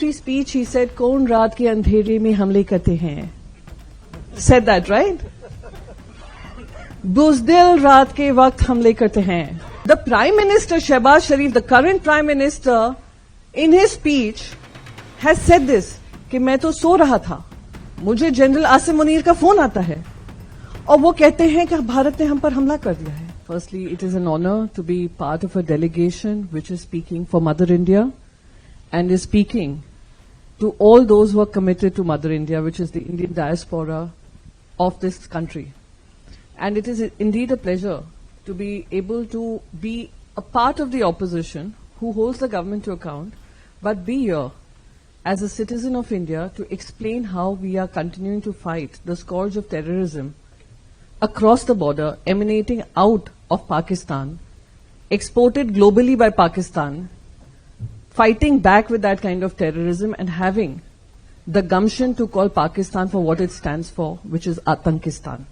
parliamentary speech, he said, "कौन रात के अंधेरे में हमले करते हैं?" Said that, right? बुज़दिल रात के वक्त हमले करते हैं. The Prime Minister Shehbaz Sharif, the current Prime Minister, in his speech, has said this कि मैं तो सो रहा था, मुझे जनरल आसिम मुनीर का फोन आता है और वो कहते हैं कि भारत ने हम पर हमला कर दिया है. Firstly, it is an honor to be part of a delegation which is speaking for Mother India and is speaking to all those who are committed to Mother India, which is the Indian diaspora of this country. And it is indeed a pleasure to be able to be a part of the opposition who holds the government to account, but be here as a citizen of India to explain how we are continuing to fight the scourge of terrorism across the border emanating out of Pakistan, exported globally by Pakistan, fighting back with that kind of terrorism and having the gumption to call Pakistan for what it stands for, which is Atankistan.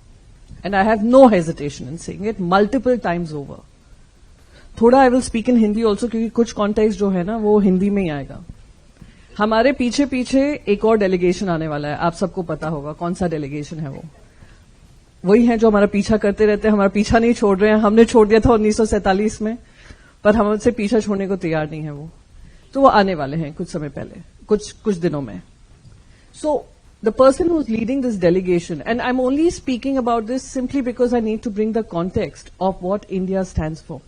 And I have no hesitation in saying it multiple times over. थोड़ा I will speak in Hindi also क्योंकि कुछ context जो है ना वो हिंदी में ही आएगा. हमारे पीछे पीछे एक और डेलीगेशन आने वाला है, आप सबको पता होगा कौन सा डेलीगेशन है वो. वही है जो हमारा पीछा करते रहते हैं, हमारा पीछा नहीं छोड़ रहे हैं. हमने छोड़ दिया था 1947 में, पर हमसे पीछा छोड़ने को तैयार नहीं है वो. तो वो आने वाले हैं कुछ समय पहले, कुछ दिनों में. So the person who's leading this delegation, and I'm only speaking about this simply because I need to bring the context of what India stands for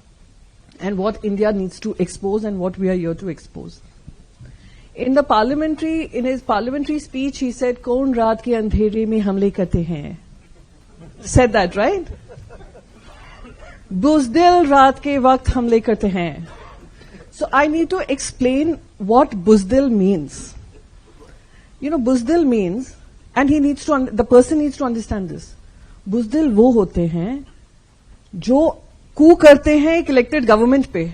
and what India needs to expose and what we are here to expose. In his parliamentary speech, he said, "कौन रात के अंधेरे में हमले करते हैं?" Said that, right? बुज़दिल रात के वक्त हमले करते हैं. So I need to explain what buzdil means. You know, buzdil means, and the person needs to understand this. बुज़दिल वो होते हैं जो कू करते हैं एक इलेक्टेड गवर्नमेंट पे,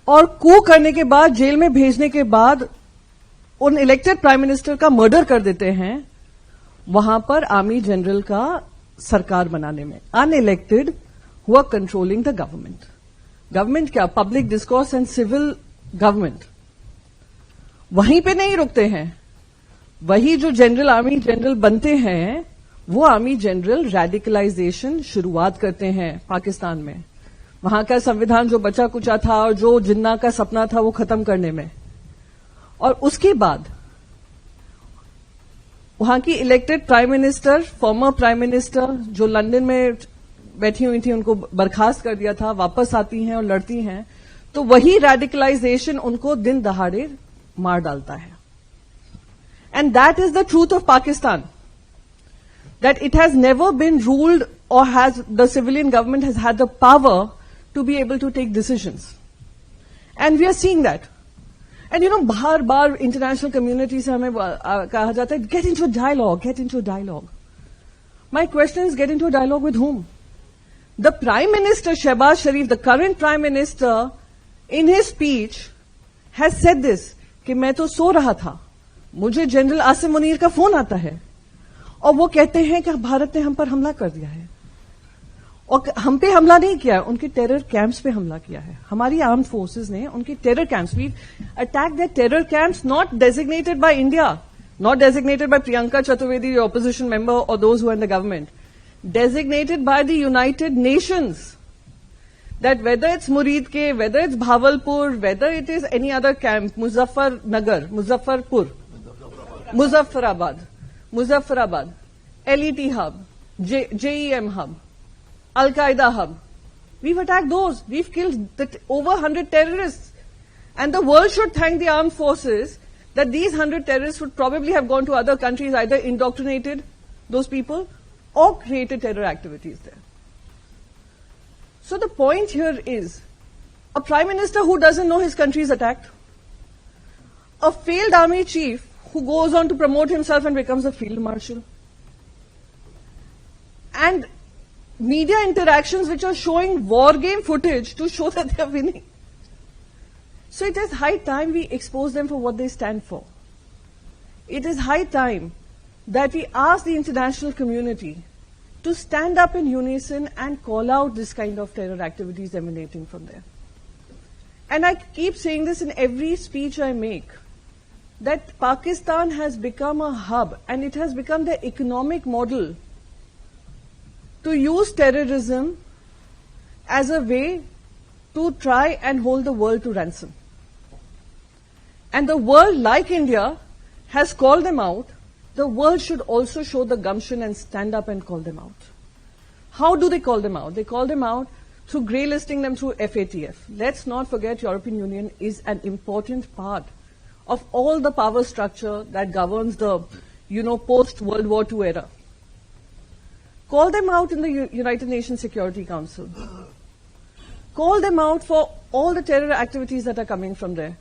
और कू करने के बाद जेल में भेजने के बाद उन इलेक्टेड प्राइम मिनिस्टर का मर्डर कर देते हैं, वहां पर आर्मी जनरल का सरकार बनाने में. Unelected who are controlling the government. Government क्या? Public discourse and civil government. वहीं पे नहीं रुकते हैं. वही जो जनरल आर्मी जनरल बनते हैं, वो आर्मी जनरल रेडिकलाइजेशन शुरुआत करते हैं पाकिस्तान में. वहां का संविधान जो बचा कुचा था और जो जिन्ना का सपना था वो खत्म करने में. और उसके बाद वहां की elected prime minister, former prime minister जो लंदन में बैठी हुई थी, उनको बर्खास्त कर दिया था, वापस आती हैं और लड़ती हैं, तो वही रेडिकलाइजेशन उनको दिन दहाड़े मार डालता है. And that is the truth of Pakistan, that it has never been ruled or has the civilian government has had the power to be able to take decisions. And we are seeing that. And you know, bar international community से हमें कहा जाता है, get into a dialogue. My question is, get into a dialogue with whom? The Prime Minister Shehbaz Sharif, the current Prime Minister, in his speech has said this कि मैं तो सो रहा था, मुझे जनरल आसिम मुनीर का फोन आता है और वो कहते हैं कि भारत ने हम पर हमला कर दिया है. और हम पे हमला नहीं किया, उनके टेरर कैंप्स पे हमला किया है. हमारी आर्म फोर्सेस ने उनके terror camps, we attack the terror camps not designated by India, not designated by Priyanka Chaturvedi, the opposition member, और those who are in the government, designated by the United Nations. That whether it's Murid Ke, whether it's Bhavalpur, whether it is any other camp, Muzaffarabad, LET hub, JEM hub, Al-Qaeda hub. We've attacked those. We've killed over 100 terrorists. And the world should thank the armed forces that these 100 terrorists would probably have gone to other countries, either indoctrinated those people or created terror activities there. So the point here is, a prime minister who doesn't know his country is attacked, a failed army chief who goes on to promote himself and becomes a field marshal, and media interactions which are showing war game footage to show that they are winning. So it is high time we expose them for what they stand for. It is high time that we ask the international community to stand up in unison and call out this kind of terror activities emanating from there. And I keep saying this in every speech I make. that Pakistan has become a hub and it has become the economic model to use terrorism as a way to try and hold the world to ransom. And the world, like India, has called them out. The world should also show the gumption and stand up and call them out. How do they call them out? They call them out through grey listing them through FATF. Let's not forget European Union is an important part of all the power structure that governs the, post-World War II era. Call them out in the United Nations Security Council. Call them out for all the terror activities that are coming from there.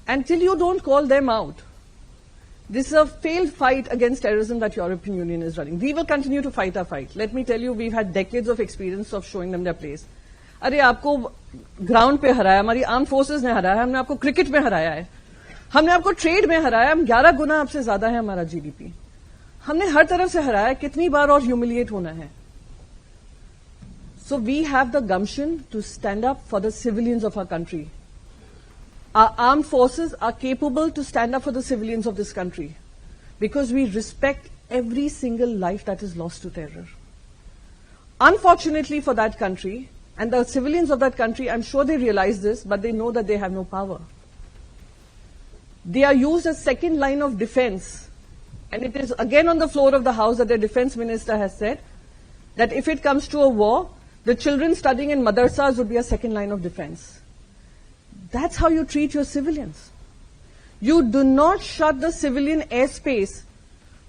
Until you don't call them out, this is a failed fight against terrorism that European Union is running. We will continue to fight our fight. Let me tell you, we've had decades of experience of showing them their place. अरे आपको ground पे हराया, हमारी arm forces ने हराया, हमने आपको cricket में हराया है, हमने आपको ट्रेड में हराया, हम 11 गुना आपसे ज्यादा है हमारा जीडीपी, हमने हर तरफ से हराया, कितनी बार और ह्यूमिलिएट होना है. So we have the gumption to stand up for the civilians of our country. Our armed forces are capable to stand up for the civilians of this country because we respect every single life that is lost to terror. Unfortunately for that country, and the civilians of that country, I'm sure they realize this, but they know that they have no power. They are used as second line of defense. And it is again on the floor of the House that the defense minister has said that if it comes to a war, the children studying in madrasas would be a second line of defense. That's how you treat your civilians. You do not shut the civilian airspace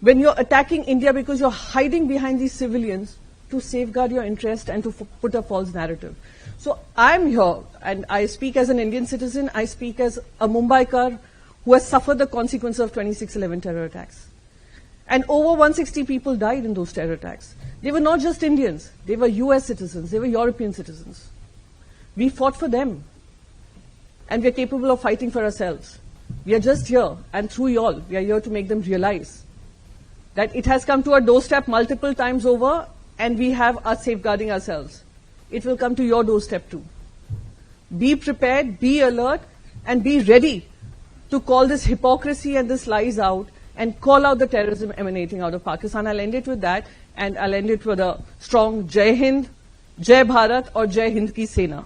when you're attacking India because you're hiding behind these civilians to safeguard your interest and to put a false narrative. So I'm here, and I speak as an Indian citizen, I speak as a Mumbaikar who has suffered the consequences of 26/11 terror attacks. And over 160 people died in those terror attacks. They were not just Indians, they were US citizens, they were European citizens. We fought for them. And we are capable of fighting for ourselves. We are just here, and through y'all, we are here to make them realize that it has come to our doorstep multiple times over, and we have us safeguarding ourselves. It will come to your doorstep too. Be prepared, be alert, and be ready to call this hypocrisy and this lies out and call out the terrorism emanating out of Pakistan. I'll end it with that, and I'll end it with a strong Jai Hind, Jai Bharat, or Jai Hind ki Sena.